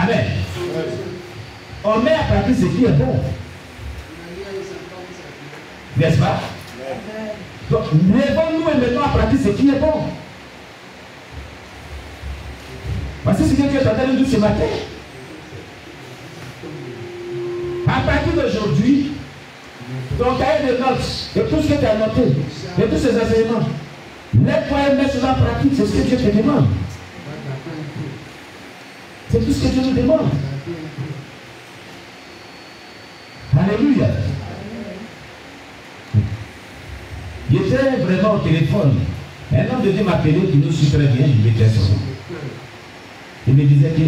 Amen. On met à pratique ce qui est bon. N'est-ce pas? Donc, lèvons-nous et mettons à pratique ce qui est bon. Parce que c'est ce que tu es en train de dire ce matin. À partir d'aujourd'hui, ton cahier de notes, et tout ce que tu as noté, et tous ces enseignements, lève-toi et mets cela en pratique, c'est ce que Dieu te demande. C'est tout ce que Dieu nous demande. Alléluia. J'étais vraiment au téléphone. Un homme de Dieu m'a appelé qui nous suit très bien, je m'étais son nom. Il me disait que,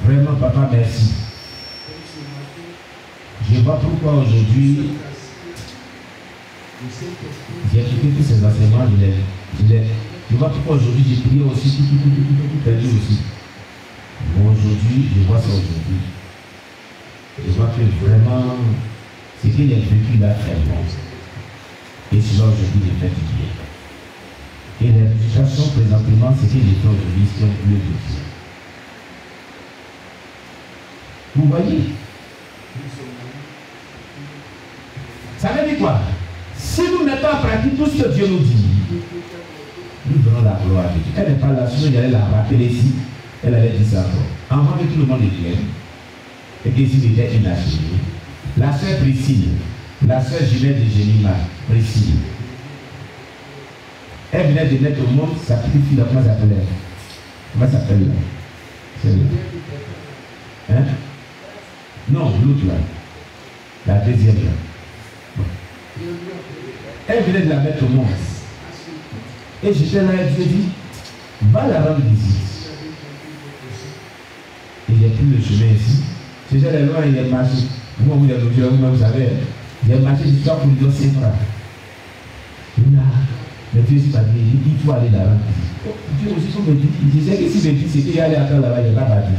vraiment papa, merci. Je vois pourquoi aujourd'hui, j'ai écouté tous ces enseignements, je vois pourquoi aujourd'hui j'ai prié aussi, tout perdu aussi. Bon, aujourd'hui, je vois ça aujourd'hui. Je vois que vraiment, ce qu'il a vécu là est bon. Et cela aujourd'hui, il fait du bien. Et la situation présentement, c'est qu'il est aujourd'hui, c'est un peu de Dieu. Vous voyez? Ça veut dire quoi? Si nous mettons en pratique tout ce que Dieu nous dit, nous verrons la gloire de Dieu. Elle n'est pas là, sinon il allait la rappeler ici. Elle allait dire ça encore. Avant que tout le monde est clair, et que s'il était inachevé, la sœur Priscille, la sœur Ginette de Génima, Priscille, elle venait de mettre au monde sa petite fille, comment ça s'appelle? Comment ça s'appelle là? C'est là. Hein? Non, l'autre là. La deuxième là. Elle venait de la mettre au monde. Et j'étais là et Dieu dit, va la rendre visite. Et il n'y a plus le chemin ici. C'était le loin, il est marché. Moi, vous savez, il est marché jusqu'à pour lui donner 5 francs. Mais Dieu s'est pas dit, il faut aller là-bas. Dieu aussi, comme me dit, il disait que si le fils était allé attendre là-bas, il n'est pas parti.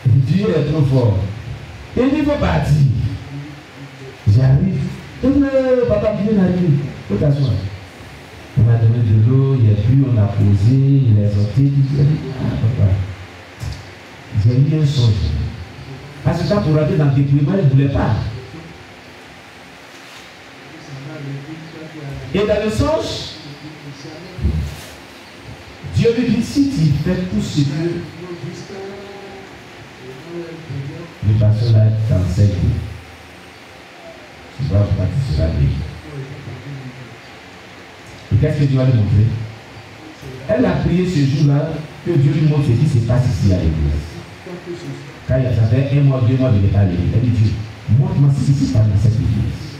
Dieu est trop fort. Et il faut partir. J'arrive. Papa, viens arriver. Faut t'asseoir. On m'a donné de l'eau, il y a plus, on a posé, il est sorti. Il dit, papa, j'ai eu un songe. Parce que ça, pour aller dans le dépouillement, il ne voulait pas. Et dans le songe, Dieu lui dit, si tu fais tout ce que le pasteur là t'enseigne, tu vas participer à lui. Et qu'est-ce que Dieu va lui montrer? Elle a prié ce jour-là que Dieu lui montre ce qui se passe ici à l'église. Quand ça fait 1 mois, 2 mois de l'état à l'église, elle dit Dieu, montre-moi ce qui se passe dans cette église.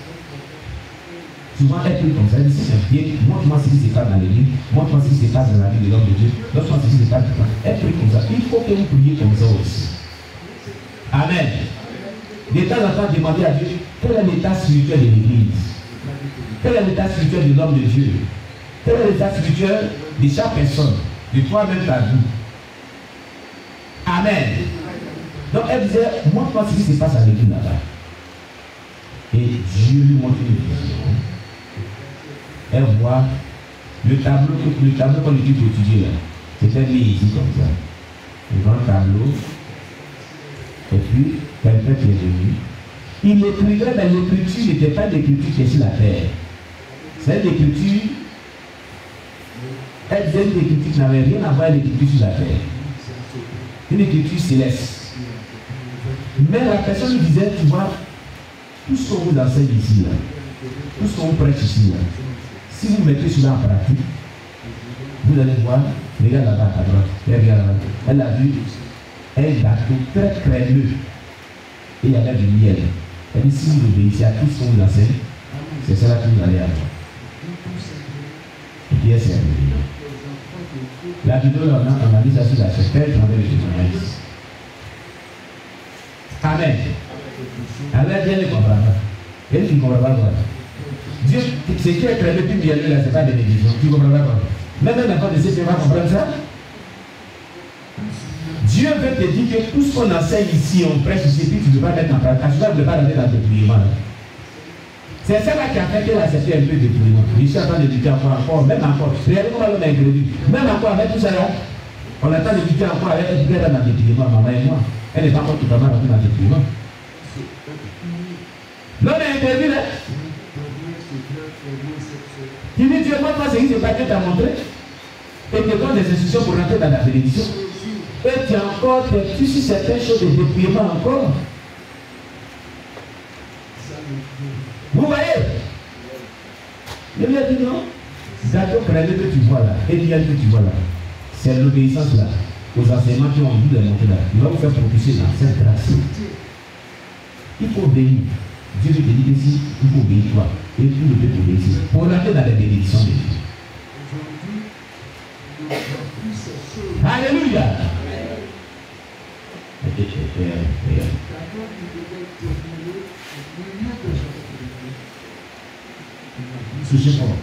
Souvent, elle prie comme ça, elle dit si c'est bien, montre-moi ce qui se passe dans l'église, montre-moi ce qui se passe dans la vie de l'homme de Dieu, montre-moi ce qui se passe dans l'église. Elle prie comme ça. Il faut que vous priez comme ça aussi. Amen. De temps en temps, demandez à Dieu quel est l'état spirituel de l'église, quel est l'état spirituel de l'homme de Dieu, quel est l'état spirituel de chaque personne, de toi-même ta vie. Amen. Donc elle disait, montre-moi ce qui se passe à l'église là-bas. Et Dieu lui montre une vision. Elle voit le tableau qu'on utilise pour étudier là. C'était mis ici comme ça. Le grand tableau. Et puis, quelqu'un qui est venu. Il écrivait, mais l'écriture n'était pas l'écriture qui est sur la terre. C'est l'écriture. Elle disait une écriture qui n'avait rien à voir avec l'écriture sur la terre. Une écriture céleste. Mais la personne disait, tu vois, tout ce qu'on vous enseigne ici, là, tout ce qu'on vous prêche ici, là, si vous mettez cela en pratique, vous allez voir, regarde là-bas à droite, regarde là-bas. Elle a vu un gâteau très crémeux et il y avait du miel. Elle dit, si vous obéissez à tout ce qu'on vous enseigne, c'est cela que vous allez avoir. Et puis elle s'est arrivée. La vidéo, on a dit ça sur la chaîne, j'en vais le témoigner. Amen. Alors Dieu ne comprend pas. Elle ne comprend pas. Dieu, ce qui est créé depuis bien là, ce n'est pas des religions. Tu ne comprends pas. Même un enfant de 7 ans va comprendre ça. Dieu veut te dire que tout ce qu'on enseigne ici, on prêche ici, puis tu ne veux pas mettre en pratique. Tu ne veux pas aller dans le dépouillement. C'est ça là qui a fait qu'elle a accepté un peu de dépouillement. Je suis en train de dire encore, même encore. Regardez comment l'homme est incrédule. Même encore avec tout ça là, On attend d'étudier encore avec elle dans le dépouillement, maman et moi. Elle n'est pas encore totalement rentrée dans le dépouillement. L'homme est interdit là. Tu dis Dieu, montre-moi ce qui se passe, Dieu t'a montré. Et te donne des instructions pour rentrer dans la bénédiction. Et tu as encore, tu suis certaines choses de dépouillement encore. Vous voyez? Je lui ai dit non. Gâteau créé que tu vois là, et bien que tu vois là, c'est l'obéissance là, aux enseignements qui ont envie de monter là. Il va vous faire propulser dans cette grâce. Il faut obéir. Dieu te dit ici, il faut obéir toi. Et tu ne peux obéir ici. Pour rentrer dans la bénédiction de Dieu. Alléluia. Touchez fort.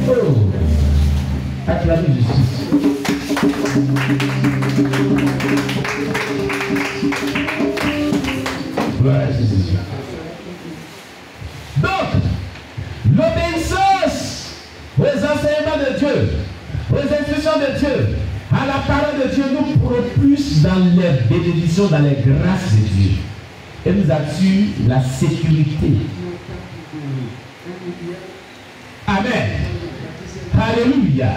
Oh, acclamez justice. Gloire à Jésus. Donc, l'obéissance aux enseignements de Dieu, aux instructions de Dieu, à la parole de Dieu nous propulse dans les bénédictions, dans les grâces de Dieu. Et nous assure la sécurité. Amen. Alléluia.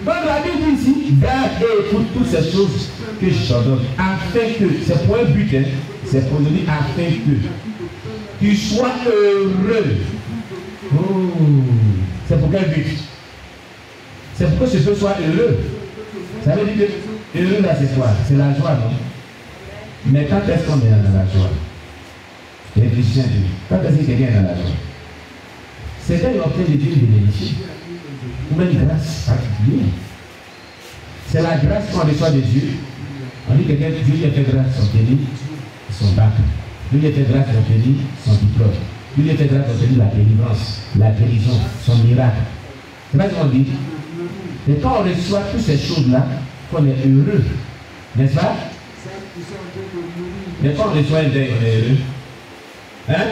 Donc la Bible dit ici, garde et écoute toutes ces choses que je t'ordonne, afin que, c'est pour un but, hein, c'est pour nous dire afin que tu sois heureux. Oh, c'est pour quel but? C'est pour que ce feu soit heureux. Ça veut dire que heureux là c'est quoi? C'est la joie, non? Mais quand est-ce qu'on est dans la joie? Réfléchissez un peu. Quand est-ce que quelqu'un est dans la joie? C'est quand il obtient de Dieu une bénédiction. Ou même une grâce particulière. C'est la grâce qu'on reçoit de Dieu. On dit que Dieu lui a fait grâce d'obtenir son bac. Dieu lui a fait grâce d'obtenir son diplôme. Dieu lui a fait grâce d'obtenir la délivrance, la guérison, son miracle. C'est pas ce qu'on dit. Et quand on reçoit toutes ces choses-là, qu'on est heureux. N'est-ce pas? Mais quand on reçoit un deuil, on est heureux. Hein?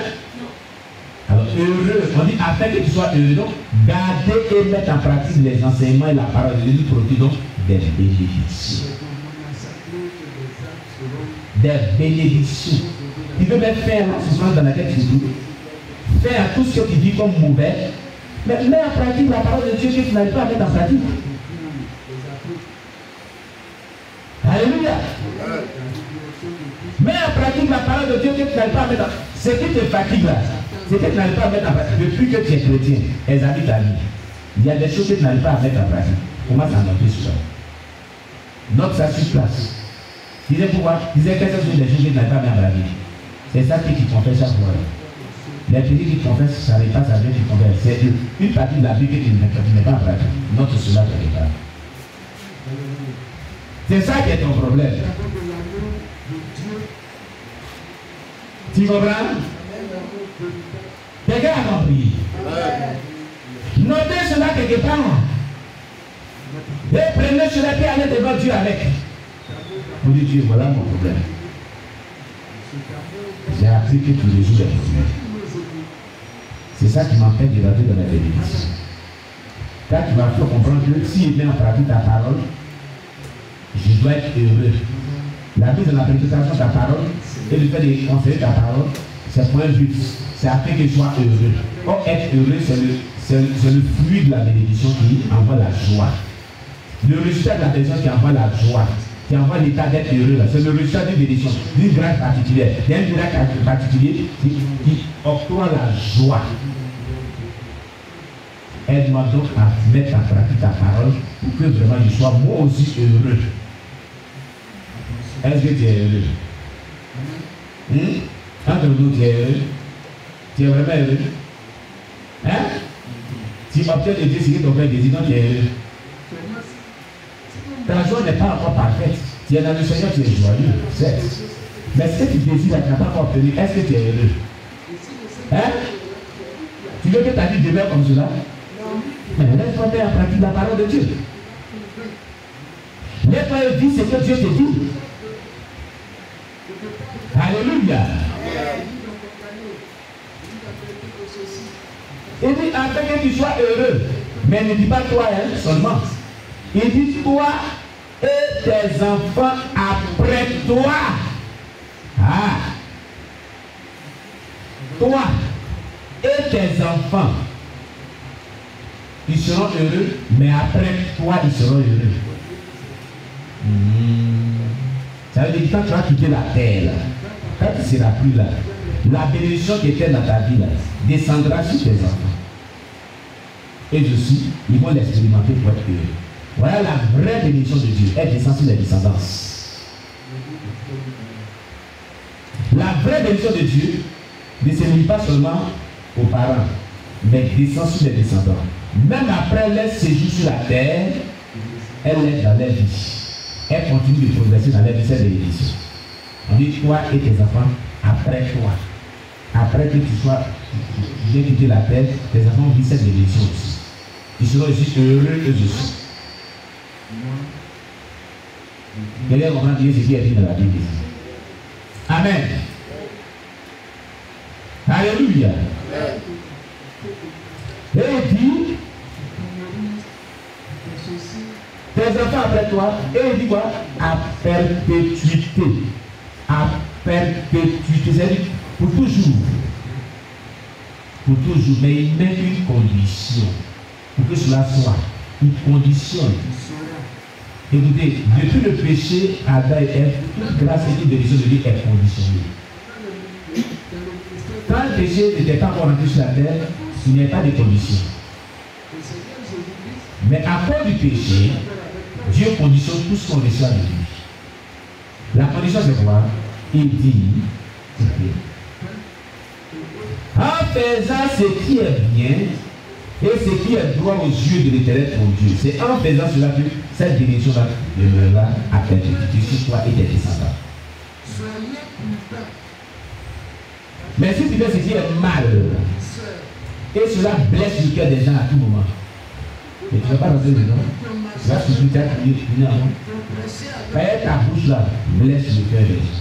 Alors, heureux, on dit afin que tu sois heureux, donc garder et mettre en pratique les enseignements et la parole de Dieu produit donc des bénédictions. Des bénédictions. Tu peux même faire la souffrance dans laquelle tu vis. Faire tout ce que tu dis comme mauvais, mais mets en pratique la parole de Dieu que tu n'arrives pas à mettre en pratique. Alléluia. Mets en pratique la parole de Dieu que tu n'arrives pas à mettre en pratique. Ce qui te fatigue là, c'est que tu n'arrives pas à mettre en pratique. Depuis que tu es chrétien, examine ta vie. Il y a des choses que tu n'arrives pas à mettre en pratique. Comment ça noter sur ça? Note ça sur place. Disais pourquoi? Disais que ce sont des choses que tu n'arrives pas à mettre en pratique. C'est ça qui confesse chaque fois. Les pays qui confessent, ça n'est pas ça vient qui confesse. C'est une partie de la vie que tu n'es pas en pratique. Note cela quelque part. C'est ça qui est ton problème. Tu comprends? Quelqu'un a compris? Notez cela quelque part. Et prenez cela et allez devant Dieu avec. Vous dites Dieu, voilà mon problème. J'ai appris que tu résous les problèmes. C'est ça qui m'empêche de rentrer dans la bénédiction. Quand tu vas faire comprendre que si je mets en pratique ta parole, je dois être heureux. La mise en application de ta parole et le fait de conseiller ta parole, c'est pour un but. C'est afin que je sois heureux. Or, être heureux, c'est le fruit de la bénédiction qui envoie la joie. Le résultat de la bénédiction qui envoie la joie, qui envoie l'état d'être heureux. C'est le résultat d'une bénédiction, d'une grâce particulière. Il y a une grâce particulière qui octroie la joie. Aide-moi donc à mettre en pratique ta parole pour que vraiment je sois moi aussi heureux. Est-ce que tu es heureux? Entre nous, tu es heureux? Tu es vraiment heureux? Hein? Si tu obtiens de Dieu ce que ton père désire, non, tu es heureux. Ta joie n'est pas encore parfaite. Tu es dans le Seigneur, tu es joyeux, certes. Mais ce que tu désires, tu n'as pas encore obtenu. Est-ce que tu es heureux? Hein? Tu veux que ta vie demeure comme cela? Mais laisse-toi faire en pratique la parole de Dieu. Laisse-toi vivre ce que Dieu te dit. Alléluia. Il dit afin que tu sois heureux. Mais ne dis pas toi seulement. Il dit toi et tes enfants après toi. Ah. Toi et tes enfants, ils seront heureux, mais après toi, ils seront heureux. Ça veut dire que quand tu vas quitter la terre, là, quand tu ne seras plus là, la bénédiction qui était dans ta vie là, descendra sur tes enfants. Et aussi, ils vont l'expérimenter pour être heureux. Voilà la vraie bénédiction de Dieu. Elle descend sur les descendances. La vraie bénédiction de Dieu ne se limite pas seulement aux parents, mais descend sur les descendants. Même après leur séjour sur la terre, elle est dans leur vie. Elle continue de progresser dans leur vie, cette bénédiction. On dit toi et tes enfants après toi. Après que tu sois, tu viens quitter la terre, tes enfants vivent cette bénédiction aussi. Ils seront aussi heureux eux aussi. Quelqu'un comprend ce qui est dit dans la Bible. Amen. Alléluia. Et il dit, tes enfants après toi, et il dit quoi? À perpétuité. À perpétuité. C'est-à-dire pour toujours. Pour toujours. Mais il met une condition. Pour que cela soit. Il conditionne. Écoutez, depuis le péché, Adam et Ève, toute grâce et toute bénédiction de Dieu est conditionnée. Quand le péché n'était pas encore rentré sur la terre, il n'y avait pas de conditions. Mais à cause du péché, Dieu conditionne tout ce qu'on reçoit de lui. La condition c'est quoi? Il dit, en faisant ce qui est bien et ce qui est droit aux yeux de l'Éternel ton Dieu, c'est en faisant cela que cette bénédiction-là demeurera à perpétuité sur toi et tes descendants. Mais si tu fais ce qui est mal, et cela blesse le cœur des gens à tout moment, et tu ne vas pas rentrer dedans, tu vas souffrir, tu vas finir en haut. Ta bouche là blesse le cœur des gens.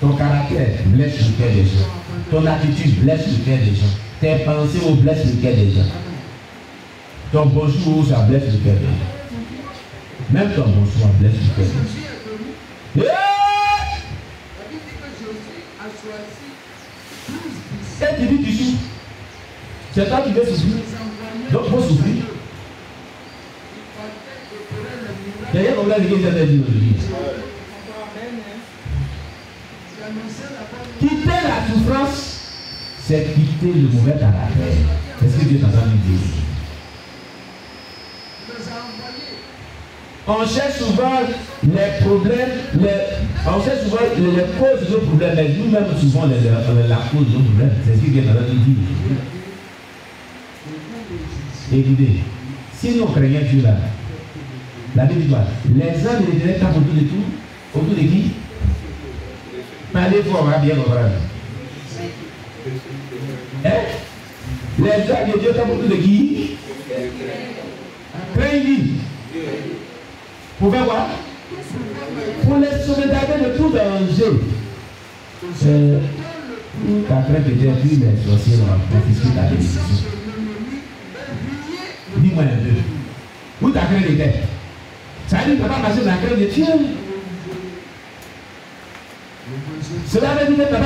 Ton caractère blesse le cœur des gens. Ton attitude blesse le cœur des gens. Tes pensées blessent le cœur des gens. Ton bonjour, ça blesse le cœur des gens. Même ton bonjour blesse le cœur des gens. Et tu dis tu souffres. C'est toi qui veux souffrir. Donc il faut souffrir. Quelqu'un comme là, l'église a dit aujourd'hui. Quitter la souffrance, c'est quitter le mauvais caractère. Est-ce que Dieu t'a entendu dire? On cherche souvent les problèmes, on cherche souvent les causes de nos problèmes, mais nous-mêmes souvent la cause de nos problèmes. C'est ce que Dieu t'a entendu dire. Écoutez, si nous craignons Dieu là, la Bible dit quoi? Les âmes et les ténèbres tapent autour de tout. Autour de qui? Parlez fort, on va bien comprendre. Hein? Les âmes de Dieu tapent autour de qui? Craignez-lui. Pour faire quoi? Pour les sauvegarder de tout danger. Ta crainte était plus les sorciers vont confisquer ta bénédiction. Dis-moi un peu. Où ta crainte était? Ça veut dire que tu ne vas pas marcher dans la crainte de Dieu. Cela veut dire que tu ne vas pas